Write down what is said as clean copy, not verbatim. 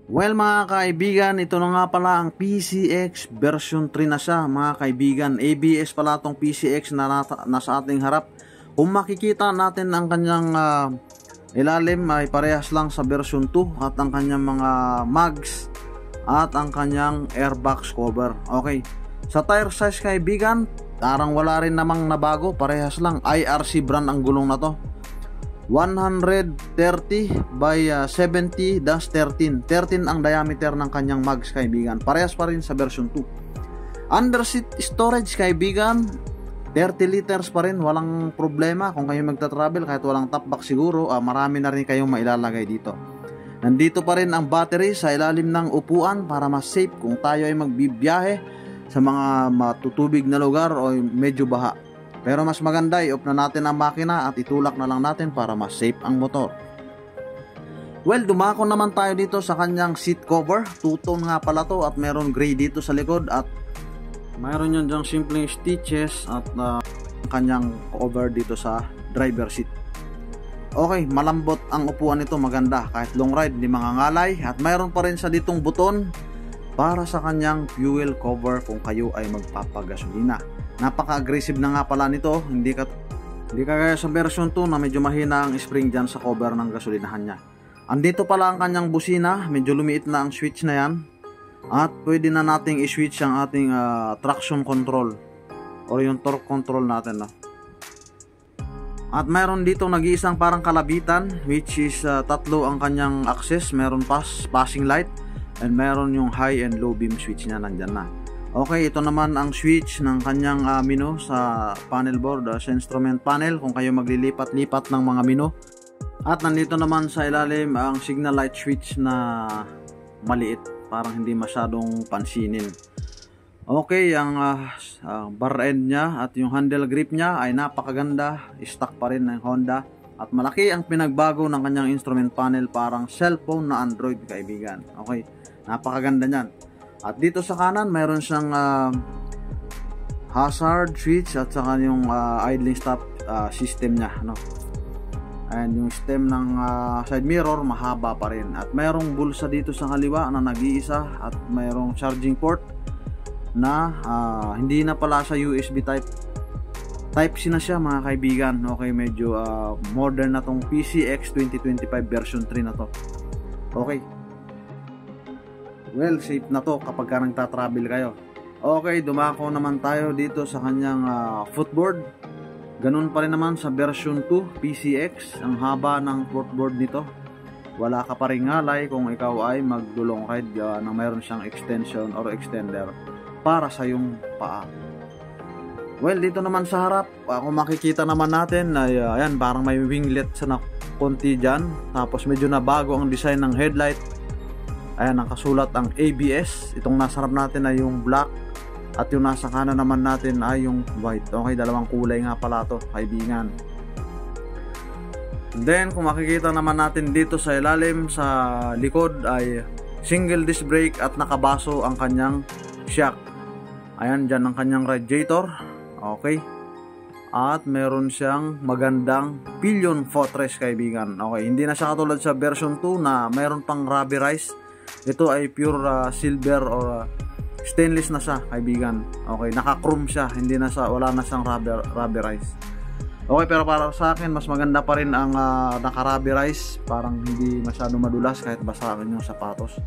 Well mga kaibigan, ito na nga pala ang PCX version 3 na siya mga kaibigan. ABS pala itong PCX na nasa ating harap. Kung makikita natin ang kanyang ilalim ay parehas lang sa version 2 at ang kanyang mga mags at ang kanyang airbox cover. Okay, sa tire size kaibigan, parang wala rin namang nabago, parehas lang. IRC brand ang gulong na to. 130 by 70-13. 13 ang diameter ng kanyang mags kaibigan. Parehas pa rin sa version 2. Underseat storage kaibigan, 30 liters pa rin, walang problema. Kung kayo magta-travel kahit walang top box siguro, marami na rin kayong mailalagay dito. Nandito pa rin ang battery sa ilalim ng upuan para mas safe kung tayo ay magbibiyahe sa mga matutubig na lugar o medyo baha. Pero mas maganda i-off na natin ang makina at itulak na lang natin para mas safe ang motor. Well, dumako naman tayo dito sa kanyang seat cover. Two-tone nga pala to at meron gray dito sa likod at mayroon yun dyang simpleng stitches at kanyang cover dito sa driver seat. Okay, malambot ang upuan nito, maganda. Kahit long ride, hindi mangangalay. At mayroon pa rin sa ditong buton para sa kanyang fuel cover kung kayo ay magpapagasolina. Napaka-aggressive na nga pala nito, hindi kagaya sa version 2 na medyo mahina ang spring dyan sa cover ng gasolinahan niya. Andito pala ang kanyang busina, medyo lumiit na ang switch na yan. At pwede na nating i-switch ang ating traction control or yung torque control natin. No? At mayroon dito nag-iisang parang kalabitan which is tatlo ang kanyang access. Meron passing light and meron yung high and low beam switch niya nandyan na. Okay, ito naman ang switch ng kanyang menu sa panel board, sa instrument panel kung kayo maglilipat-lipat ng mga menu. At nandito naman sa ilalim ang signal light switch na maliit, parang hindi masyadong pansinin. Okay, ang bar end niya at yung handle grip niya ay napakaganda, stock pa rin ng Honda. At malaki ang pinagbago ng kanyang instrument panel, parang cellphone na Android kaibigan. Okay, napakaganda niyan. At dito sa kanan, mayroon siyang hazard switch at saka yung idling stop system niya. No? And yung stem ng side mirror, mahaba pa rin. At mayroong bulsa dito sa kaliwa na nag-iisa at mayroong charging port na hindi na pala sa USB Type-C na siya mga kaibigan. Okay, medyo modern na tong PCX 2025 version 3 na to. Okay. Well, safe na to kapag ka nagta-travel kayo. Okay, dumako naman tayo dito sa kanyang footboard. Ganun pa rin naman sa version 2 PCX. Ang haba ng footboard nito. Wala ka pa rin ngalay kung ikaw ay magdulong ride na mayroon siyang extension or extender para sa yung paa. Well, dito naman sa harap, kung makikita naman natin ay ayan, parang may winglet sa konti dyan. Tapos medyo na bago ang design ng headlight. Ayan, nakasulat ang ABS. Itong nasa harap natin ay yung black at yung nasa kanan naman natin ay yung white. Okay, dalawang kulay nga pala to kaibigan. Then kung makikita naman natin dito sa ilalim sa likod ay single disc brake at nakabaso ang kanyang shock. Ayan, dyan ang kanyang radiator. Okay, at meron siyang magandang pillion footrest kaibigan. Okay, hindi na siya katulad sa version 2 na meron pang rubberized. Ito ay pure silver or stainless na siya kaibigan. Okay, naka-chrome siya, hindi na siya, wala na siyang rubberized. Okay, pero para sa akin mas maganda pa rin ang naka-rubberized, parang hindi masyado madulas kahit basa yung sapatos.